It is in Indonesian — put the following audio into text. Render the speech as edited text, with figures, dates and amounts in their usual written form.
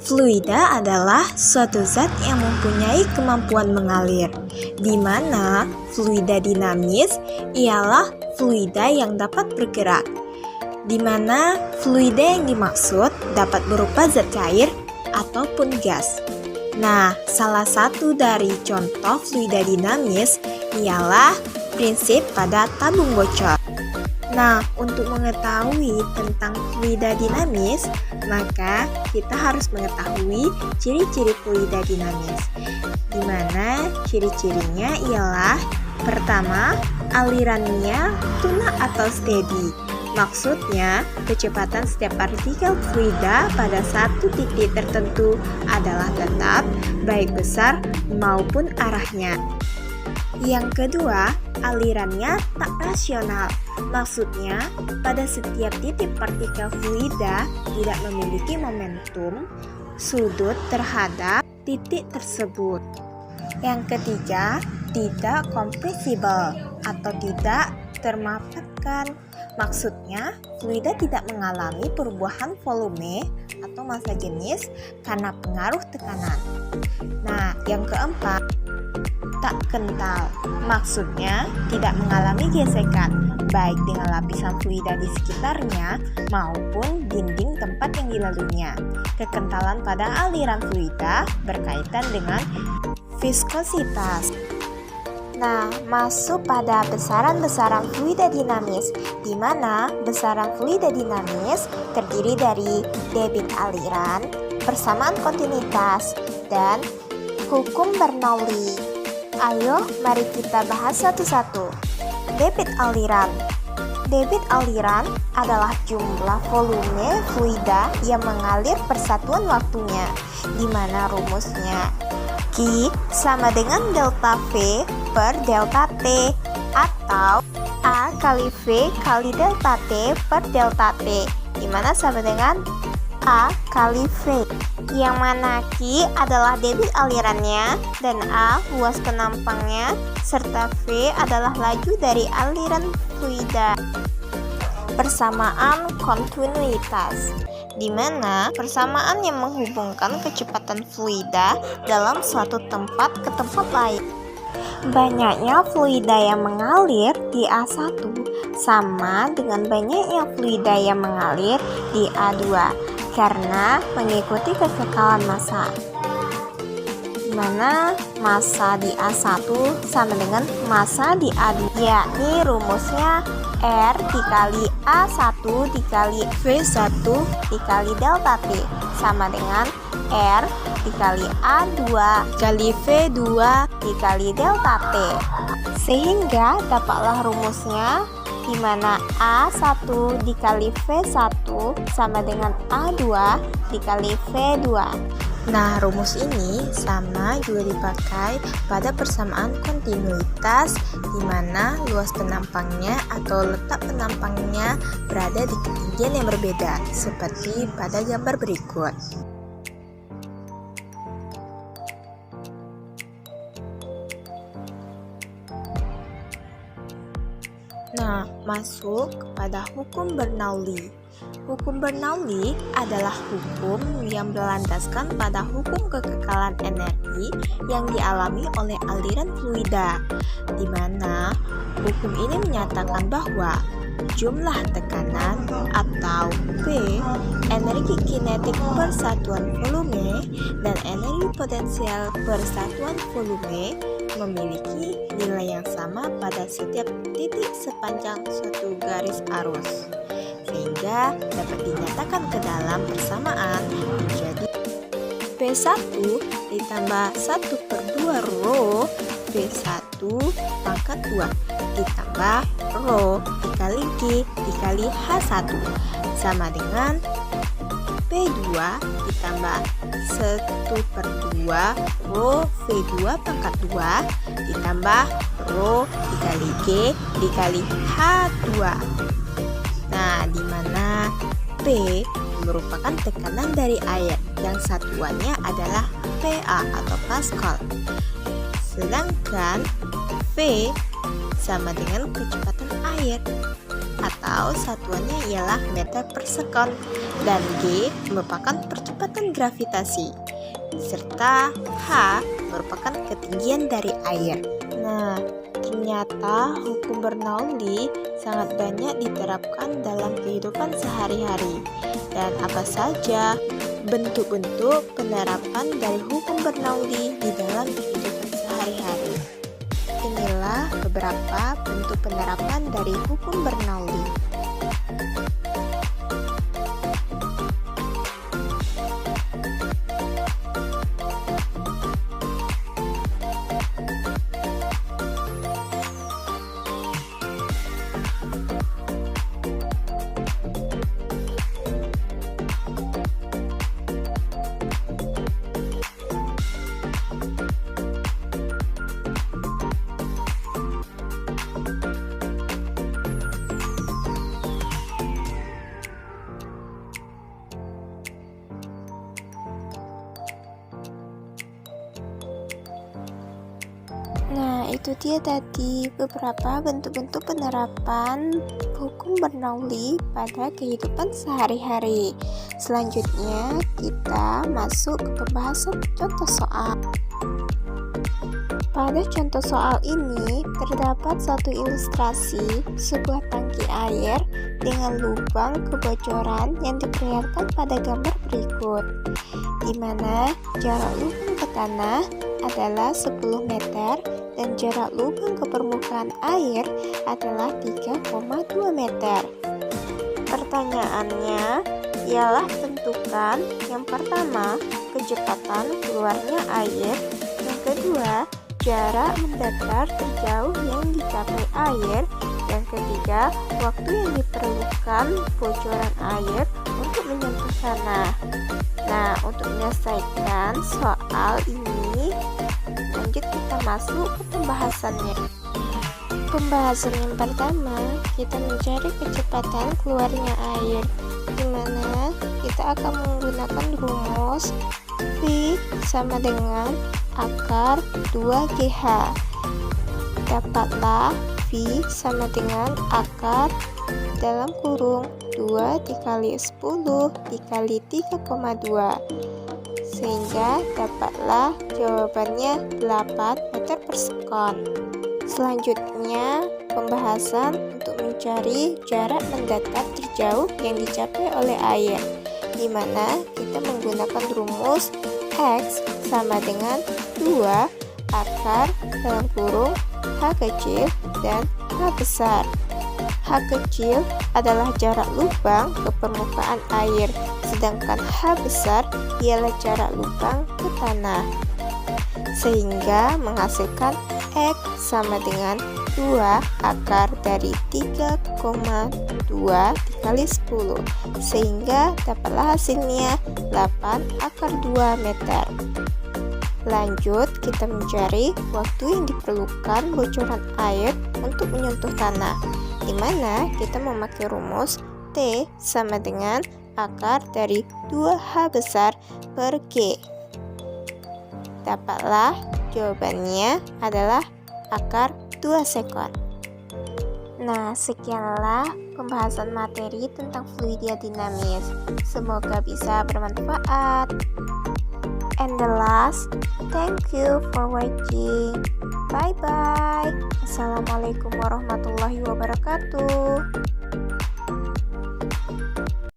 Fluida adalah suatu zat yang mempunyai kemampuan mengalir, di mana fluida dinamis ialah fluida yang dapat bergerak, di mana fluida yang dimaksud dapat berupa zat cair ataupun gas. Nah, salah satu dari contoh fluida dinamis ialah prinsip pada tabung bocor. Nah, untuk mengetahui tentang fluida dinamis, maka kita harus mengetahui ciri-ciri fluida dinamis, di mana ciri-cirinya ialah: pertama, alirannya tunak atau steady. Maksudnya, kecepatan setiap partikel fluida pada satu titik tertentu adalah tetap, baik besar maupun arahnya. Yang kedua, alirannya tak rasional. Maksudnya, pada setiap titik partikel fluida tidak memiliki momentum sudut terhadap titik tersebut. Yang ketiga, tidak kompresibel atau tidak termanfaatkan. Maksudnya, fluida tidak mengalami perubahan volume atau massa jenis karena pengaruh tekanan. Nah, yang keempat, tak kental. Maksudnya, tidak mengalami gesekan, baik dengan lapisan fluida di sekitarnya maupun dinding tempat yang dilaluinya. Kekentalan pada aliran fluida berkaitan dengan viskositas. Nah, masuk pada besaran-besaran fluida dinamis, di mana besaran fluida dinamis terdiri dari debit aliran, persamaan kontinuitas, dan hukum Bernoulli. Ayo, mari kita bahas satu-satu. Debit aliran. Debit aliran adalah jumlah volume fluida yang mengalir persatuan waktunya, di mana rumusnya Q sama dengan delta V per delta T, atau A kali V kali delta T per delta T, di mana sama dengan A kali V, yang mana Q adalah debit alirannya dan A luas penampangnya, serta V adalah laju dari aliran fluida. Persamaan kontinuitas, di mana persamaan yang menghubungkan kecepatan fluida dalam suatu tempat ke tempat lain. Banyaknya fluida yang mengalir di A1 sama dengan banyaknya fluida yang mengalir di A2 karena mengikuti kekekalan massa, di mana massa di A1 sama dengan massa di A2, yakni rumusnya R dikali A1 dikali V1 dikali delta T sama dengan R dikali A2 dikali V2 dikali delta T. Sehingga dapatlah rumusnya, di mana A1 dikali V1 sama dengan A2 dikali V2. Nah, rumus ini sama juga dipakai pada persamaan kontinuitas, di mana luas penampangnya atau letak penampangnya berada di ketinggian yang berbeda, seperti pada gambar berikut. Nah, masuk pada hukum Bernoulli. Hukum Bernoulli adalah hukum yang berlandaskan pada hukum kekekalan energi yang dialami oleh aliran fluida, di mana hukum ini menyatakan bahwa jumlah tekanan atau P, energi kinetik per satuan volume, dan energi potensial per satuan volume memiliki nilai yang sama pada setiap titik sepanjang suatu garis arus, sehingga dapat dinyatakan ke dalam persamaan menjadi P1 ditambah 1/2 rho V1 pangkat 2 ditambah rho dikali G dikali H1 sama dengan P2 ditambah 1/2 rho V2 pangkat 2 ditambah rho dikali G dikali H2. Nah, di mana P merupakan tekanan dari air yang satuannya adalah PA atau Pascal, sedangkan V sama dengan kecepatan air. atau satuannya ialah meter per sekon, dan G merupakan percepatan gravitasi, serta H merupakan ketinggian dari air. Nah, ternyata hukum Bernoulli sangat banyak diterapkan dalam kehidupan sehari-hari. Dan apa saja bentuk-bentuk penerapan dari hukum Bernoulli di dalam kehidupan sehari-hari? Inilah beberapa bentuk penerapan dari hukum Bernoulli. Nah, itu dia tadi beberapa bentuk-bentuk penerapan hukum Bernoulli pada kehidupan sehari-hari. Selanjutnya, kita masuk ke pembahasan contoh soal. Pada contoh soal ini, terdapat satu ilustrasi sebuah tangki air dengan lubang kebocoran yang diperlihatkan pada gambar berikut, di mana jarak lubang ke tanah adalah 10 meter dan jarak lubang ke permukaan air adalah 3,2 meter. Pertanyaannya ialah tentukan yang pertama kecepatan keluarnya air, yang kedua jarak mendatar terjauh yang dicapai air, yang ketiga waktu yang diperlukan bocoran air untuk menyentuh tanah. Nah, untuk menyelesaikan soal ini, lanjut kita masuk ke pembahasannya. Pembahasan yang pertama, kita mencari kecepatan keluarnya air, di mana kita akan menggunakan rumus V sama dengan akar 2GH. Dapatlah V sama dengan akar dalam kurung 2 dikali 10 dikali 3,2, sehingga dapatlah jawabannya 8 meter per sekon. Selanjutnya, pembahasan untuk mencari jarak mendatar terjauh yang dicapai oleh air, di mana kita menggunakan rumus X sama dengan 2 akar dalam kurung H kecil dan H besar. H kecil adalah jarak lubang ke permukaan air, sedangkan H besar ialah jarak lubang ke tanah, sehingga menghasilkan X sama dengan 2 akar dari 3,2 dikali 10, sehingga dapatlah hasilnya 8 akar 2 meter. Lanjut, kita mencari waktu yang diperlukan bocoran air untuk menyentuh tanah, di mana kita memakai rumus T sama dengan akar dari 2H besar per G. Dapatlah jawabannya adalah akar 2 sekon. Nah, sekianlah pembahasan materi tentang fluida dinamis. Semoga bisa bermanfaat. And the last, thank you for watching. Bye bye. Assalamualaikum warahmatullahi wabarakatuh.